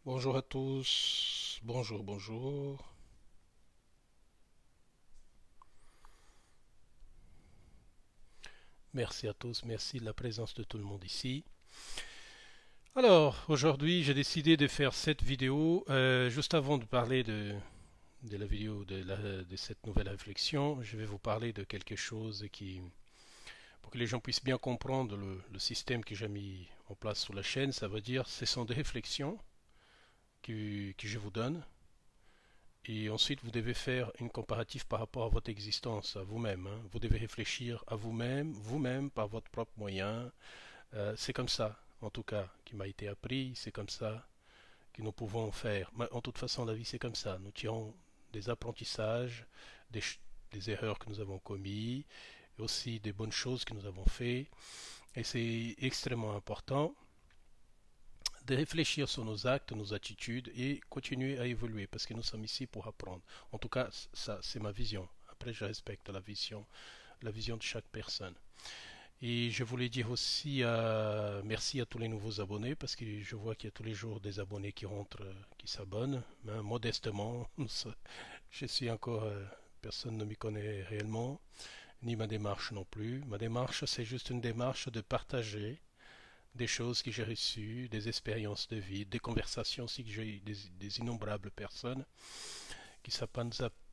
Bonjour à tous, bonjour, bonjour. Merci à tous, merci de la présence de tout le monde ici. Alors, aujourd'hui, j'ai décidé de faire cette vidéo. Juste avant de parler de la vidéo de cette nouvelle réflexion, je vais vous parler de quelque chose pour que les gens puissent bien comprendre le système que j'ai mis en place sur la chaîne. Ça veut dire, ce sont des réflexions que je vous donne. Et ensuite, vous devez faire une comparative par rapport à votre existence, à vous-même, hein. Vous devez réfléchir à vous-même, vous-même, par votre propre moyen. C'est comme ça, en tout cas, qui m'a été appris. C'est comme ça que nous pouvons faire. Mais en toute façon, la vie, c'est comme ça. Nous tirons des apprentissages, des, des erreurs que nous avons commises, et aussi des bonnes choses que nous avons faites. Et c'est extrêmement important de réfléchir sur nos actes, nos attitudes et continuer à évoluer parce que nous sommes ici pour apprendre. En tout cas, ça, c'est ma vision. Après, je respecte la vision de chaque personne. Et je voulais dire aussi merci à tous les nouveaux abonnés parce que je vois qu'il y a tous les jours des abonnés qui rentrent, qui s'abonnent. Hein, modestement, je suis encore, personne ne m'y connaît réellement, ni ma démarche non plus. Ma démarche, c'est juste une démarche de partager des choses que j'ai reçues, des expériences de vie, des conversations aussi que j'ai eues des innombrables personnes qui,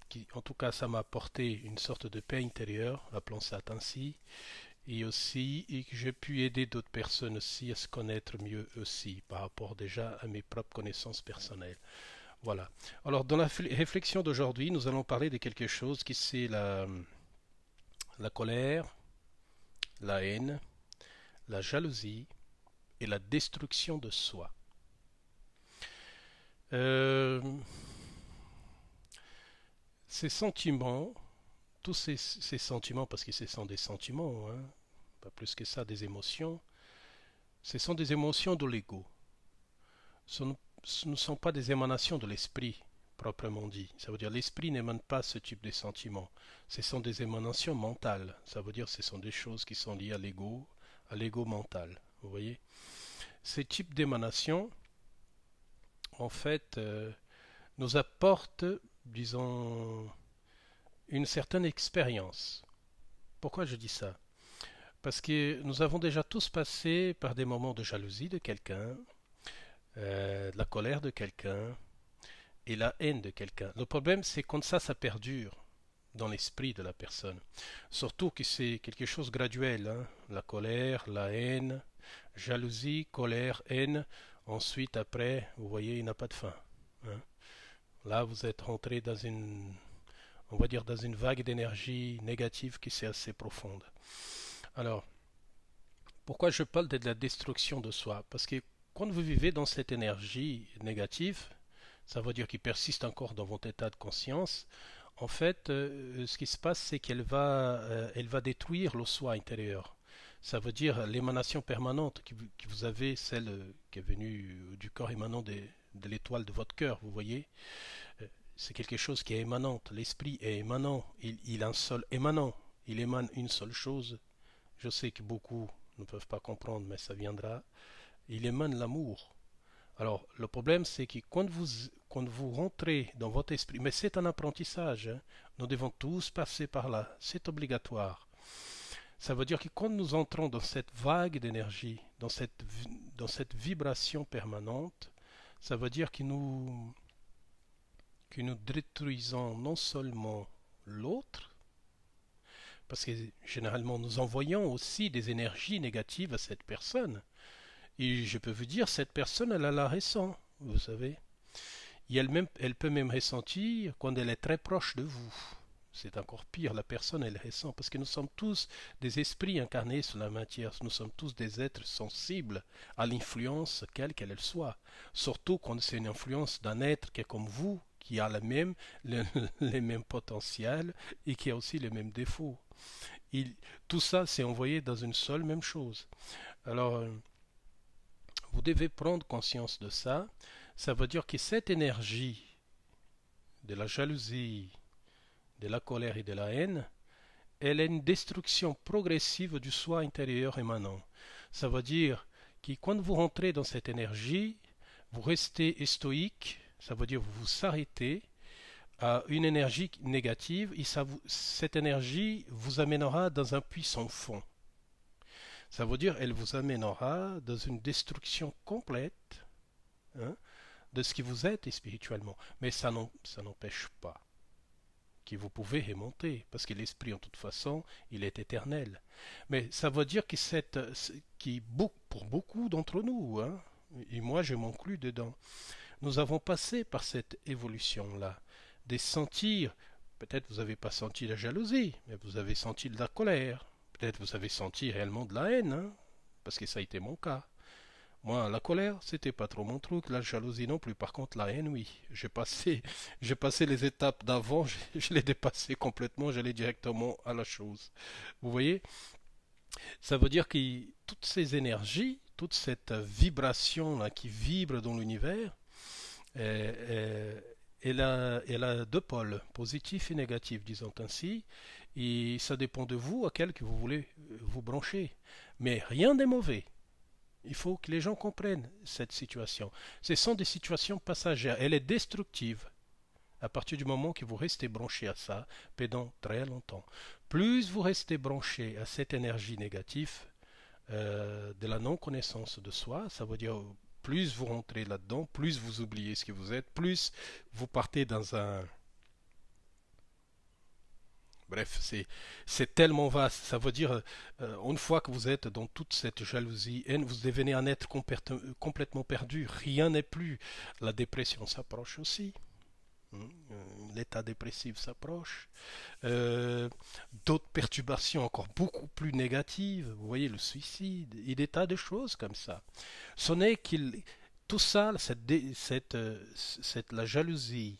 qui, en tout cas, ça m'a apporté une sorte de paix intérieure, appelons ça ainsi, et aussi et que j'ai pu aider d'autres personnes aussi à se connaître mieux aussi par rapport déjà à mes propres connaissances personnelles. Voilà. Alors, dans la réflexion d'aujourd'hui, nous allons parler de quelque chose qui c'est la colère, la haine, la jalousie et la destruction de soi. Euh, Ces sentiments, tous ces sentiments, parce que ce sont des sentiments, hein, pas plus que ça, des émotions, ce sont des émotions de l'ego. Ce ne sont pas des émanations de l'esprit, proprement dit. Ça veut dire l'esprit n'émane pas ce type de sentiments. Ce sont des émanations mentales. Ça veut dire ce sont des choses qui sont liées à l'ego mental. Vous voyez? Ces types d'émanations, en fait, nous apportent, disons, une certaine expérience. Pourquoi je dis ça? Parce que nous avons déjà tous passé par des moments de jalousie de quelqu'un, de la colère de quelqu'un et la haine de quelqu'un. Le problème, c'est quand ça perdure dans l'esprit de la personne. Surtout que c'est quelque chose de graduel, hein. La colère, la haine, jalousie, colère, haine. Ensuite, après, vous voyez, il n'a pas de fin, hein. Là, vous êtes rentré dans on va dire, dans une vague d'énergie négative qui c'est assez profonde. Alors, pourquoi je parle de la destruction de soi? Parce que quand vous vivez dans cette énergie négative, ça veut dire qu'il persiste encore dans votre état de conscience. En fait, ce qui se passe, c'est elle va détruire le soi intérieur. Ça veut dire l'émanation permanente que vous avez, celle qui est venue du corps émanant de l'étoile de votre cœur, vous voyez. C'est quelque chose qui est émanante. L'esprit est émanant. Il a un seul émanant. Il émane une seule chose. Je sais que beaucoup ne peuvent pas comprendre, mais ça viendra. Il émane l'amour. Alors, le problème, c'est que quand vous rentrez dans votre esprit, mais c'est un apprentissage, hein, nous devons tous passer par là, c'est obligatoire. Ça veut dire que quand nous entrons dans cette vague d'énergie, dans cette vibration permanente, ça veut dire que nous détruisons non seulement l'autre, parce que généralement nous envoyons aussi des énergies négatives à cette personne. Et je peux vous dire, cette personne, elle la ressent, vous savez. Et elle peut même ressentir quand elle est très proche de vous. C'est encore pire, la personne, elle ressent, parce que nous sommes tous des esprits incarnés sur la matière, nous sommes tous des êtres sensibles à l'influence, quelle qu'elle soit. Surtout quand c'est une influence d'un être qui est comme vous, qui a les mêmes potentiels et qui a aussi les mêmes défauts. Il, tout ça, c'est envoyé dans une seule même chose. Alors, vous devez prendre conscience de ça. Ça veut dire que cette énergie de la jalousie, de la colère et de la haine, elle est une destruction progressive du soi intérieur émanant. Ça veut dire que quand vous rentrez dans cette énergie, vous restez stoïque, ça veut dire vous vous arrêtez à une énergie négative et cette énergie vous amènera dans un puissant fond. Ça veut dire elle vous amènera dans une destruction complète, hein, de ce qui vous êtes spirituellement. Mais ça n'empêche pas que vous pouvez remonter, parce que l'esprit en toute façon, il est éternel. Mais ça veut dire que pour beaucoup d'entre nous, hein, et moi je m'inclus dedans, nous avons passé par cette évolution-là, de sentir, peut-être vous n'avez pas senti la jalousie, mais vous avez senti de la colère, peut-être vous avez senti réellement de la haine, hein, parce que ça a été mon cas. Moi, la colère, c'était pas trop mon truc, la jalousie non plus. Par contre, la haine, oui. J'ai passé les étapes d'avant, je l'ai dépassé complètement, j'allais directement à la chose. Vous voyez? Ça veut dire que toutes ces énergies, toute cette vibration là qui vibre dans l'univers, elle a deux pôles, positif et négatif, disons ainsi, et ça dépend de vous à quel que vous voulez vous brancher. Mais rien n'est mauvais. Il faut que les gens comprennent cette situation. Ce sont des situations passagères. Elle est destructive à partir du moment que vous restez branché à ça pendant très longtemps. Plus vous restez branché à cette énergie négative de la non-connaissance de soi, ça veut dire plus vous rentrez là-dedans, plus vous oubliez ce que vous êtes, plus vous partez dans un... Bref, c'est tellement vaste. Ça veut dire, une fois que vous êtes dans toute cette jalousie, haine, vous devenez un être complètement perdu. Rien n'est plus. La dépression s'approche aussi. L'état dépressif s'approche. D'autres perturbations encore beaucoup plus négatives. Vous voyez, le suicide et des tas de choses comme ça. Ce n'est qu'il... Tout ça, la jalousie,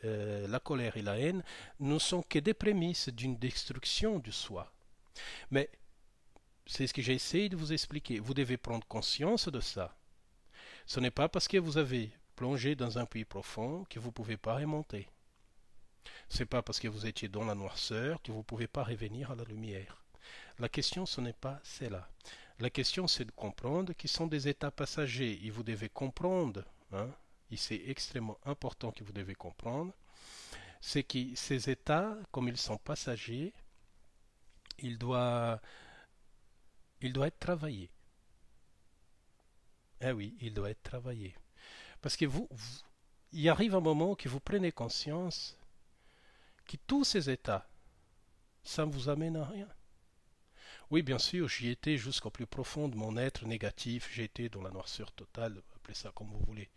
la colère et la haine ne sont que des prémices d'une destruction du soi. Mais c'est ce que j'ai essayé de vous expliquer. Vous devez prendre conscience de ça. Ce n'est pas parce que vous avez plongé dans un puits profond que vous ne pouvez pas remonter. Ce n'est pas parce que vous étiez dans la noirceur que vous ne pouvez pas revenir à la lumière. La question, ce n'est pas celle-là. La question, c'est de comprendre qu'ils sont des états passagers. Et vous devez comprendre, hein, et c'est extrêmement important que vous devez comprendre, c'est que ces états, comme ils sont passagers, il doit être travaillé. Eh oui, il doit être travaillé. Parce que il arrive un moment que vous prenez conscience que tous ces états, ça ne vous amène à rien. Oui, bien sûr, j'y étais jusqu'au plus profond de mon être négatif, j'ai été dans la noirceur totale, appelez ça comme vous voulez.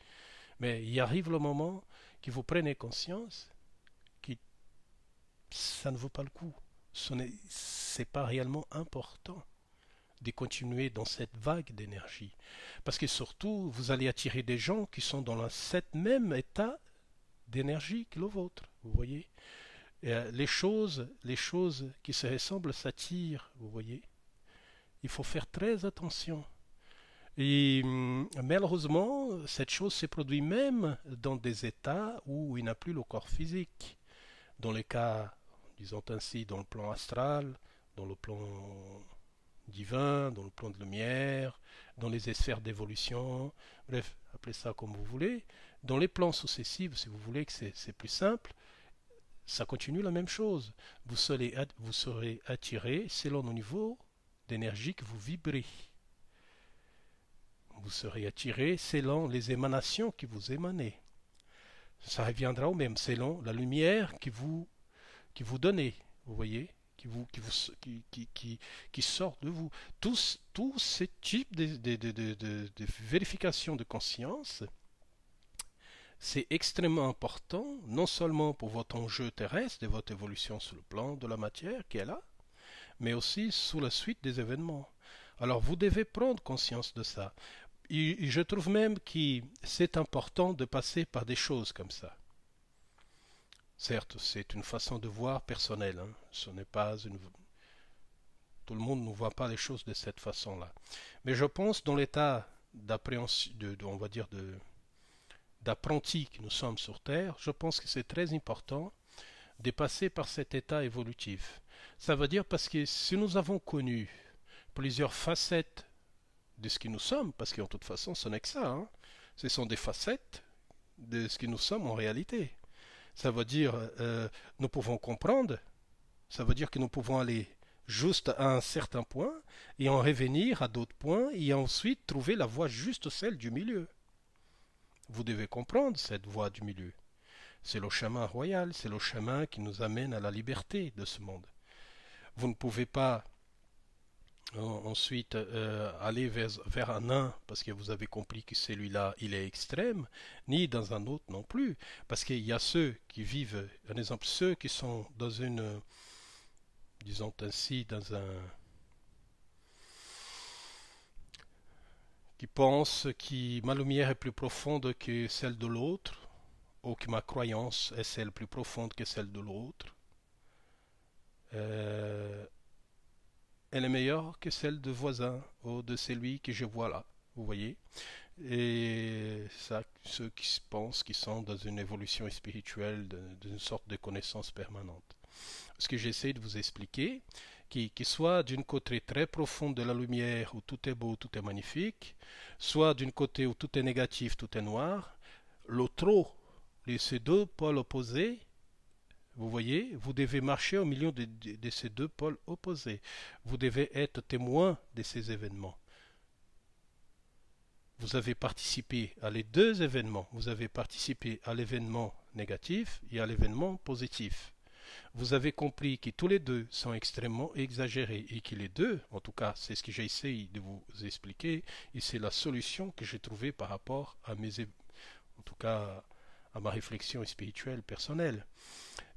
Mais il arrive le moment que vous prenez conscience que ça ne vaut pas le coup. Ce n'est pas réellement important de continuer dans cette vague d'énergie. Parce que surtout, vous allez attirer des gens qui sont dans cet même état d'énergie que le vôtre. Vous voyez? Et les choses qui se ressemblent s'attirent. Vous voyez? Il faut faire très attention. Et malheureusement, cette chose se produit même dans des états où il n'a plus le corps physique. Dans les cas, disons ainsi, dans le plan astral, dans le plan divin, dans le plan de lumière, dans les sphères d'évolution, bref, appelez ça comme vous voulez. Dans les plans successifs, si vous voulez que c'est plus simple, ça continue la même chose. Vous serez attiré selon le niveau d'énergie que vous vibrez. Vous serez attiré selon les émanations que vous émanez. Ça reviendra au même, selon la lumière que vous donnez, vous voyez, qui sort de vous. Tous ces types de vérification de conscience, c'est extrêmement important, non seulement pour votre enjeu terrestre, de votre évolution sur le plan de la matière qui est là, mais aussi sous la suite des événements. Alors vous devez prendre conscience de ça. Et je trouve même que c'est important de passer par des choses comme ça. Certes, c'est une façon de voir personnelle. Hein. Ce n'est pas une... Tout le monde ne voit pas les choses de cette façon-là. Mais je pense dans l'état d'appréhension, on va dire d'apprenti que nous sommes sur Terre, je pense que c'est très important de passer par cet état évolutif. Ça veut dire parce que si nous avons connu plusieurs facettes de ce que nous sommes, parce qu'en toute façon, ce n'est que ça. Hein. Ce sont des facettes de ce que nous sommes en réalité. Ça veut dire, nous pouvons comprendre, ça veut dire que nous pouvons aller juste à un certain point et en revenir à d'autres points et ensuite trouver la voie juste celle du milieu. Vous devez comprendre cette voie du milieu. C'est le chemin royal, c'est le chemin qui nous amène à la liberté de ce monde. Vous ne pouvez pas ensuite aller vers un nain parce que vous avez compris que celui-là il est extrême, ni dans un autre non plus, parce qu'il y a ceux qui vivent, un exemple, ceux qui sont dans une, disons ainsi, dans un, qui pensent que ma lumière est plus profonde que celle de l'autre, ou que ma croyance est celle plus profonde que celle de l'autre. Elle est meilleure que celle de voisin ou de celui que je vois là, vous voyez. Et ça, ceux qui pensent qu'ils sont dans une évolution spirituelle, d'une sorte de connaissance permanente. Ce que j'essaie de vous expliquer, qu'il soit d'une côté très profonde de la lumière où tout est beau, tout est magnifique, soit d'une côté où tout est négatif, tout est noir, le trop, ces deux pôles opposés, vous voyez, vous devez marcher au milieu de ces deux pôles opposés. Vous devez être témoin de ces événements. Vous avez participé à les deux événements. Vous avez participé à l'événement négatif et à l'événement positif. Vous avez compris que tous les deux sont extrêmement exagérés et que les deux, en tout cas, c'est ce que j'ai essayé de vous expliquer et c'est la solution que j'ai trouvée par rapport à en tout cas, à ma réflexion spirituelle personnelle.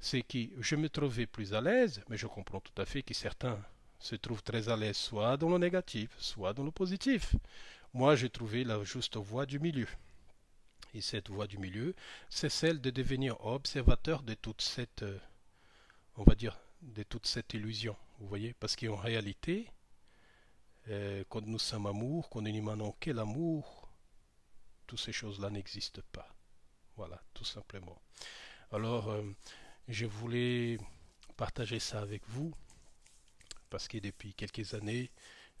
C'est que je me trouvais plus à l'aise, mais je comprends tout à fait que certains se trouvent très à l'aise soit dans le négatif, soit dans le positif. Moi, j'ai trouvé la juste voie du milieu. Et cette voie du milieu, c'est celle de devenir observateur de toute cette, on va dire, de toute cette illusion. Vous voyez, parce qu'en réalité, quand nous sommes amour, quand nous n'émanons que l'amour, toutes ces choses-là n'existent pas. Voilà, tout simplement. Alors, je voulais partager ça avec vous parce que depuis quelques années,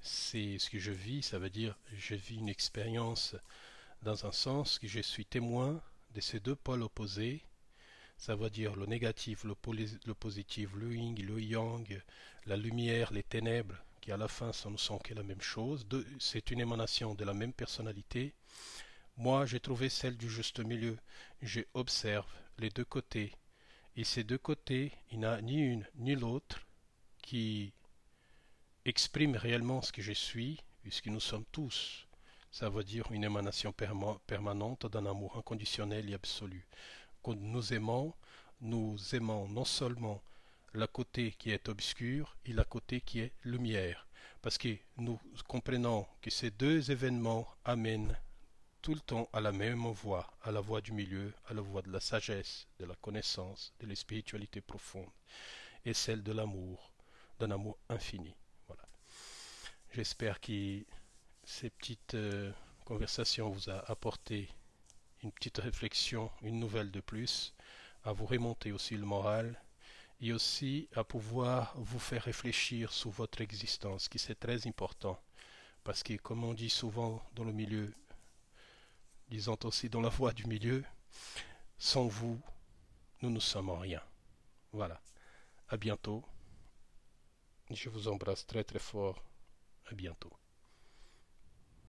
c'est ce que je vis, ça veut dire je vis une expérience dans un sens que je suis témoin de ces deux pôles opposés, ça veut dire le négatif, le positif, le yin, le yang, la lumière, les ténèbres, qui à la fin ne sont que la même chose, c'est une émanation de la même personnalité. Moi, j'ai trouvé celle du juste milieu, j'observe les deux côtés, et ces deux côtés, il n'y a ni une ni l'autre qui exprime réellement ce que je suis et ce que nous sommes tous. Ça veut dire une émanation permanente d'un amour inconditionnel et absolu. Quand nous aimons non seulement la côté qui est obscur et la côté qui est lumière. Parce que nous comprenons que ces deux événements amènent tout le temps à la même voie, à la voie du milieu, à la voie de la sagesse, de la connaissance, de la spiritualité profonde, et celle de l'amour, d'un amour infini. Voilà. J'espère que ces petites conversations vous a apporté une petite réflexion, une nouvelle de plus, à vous remonter aussi le moral, et aussi à pouvoir vous faire réfléchir sur votre existence, qui c'est très important, parce que comme on dit souvent dans le milieu, disons aussi dans la voie du milieu, sans vous, nous ne sommes rien. Voilà. À bientôt. Je vous embrasse très très fort. À bientôt.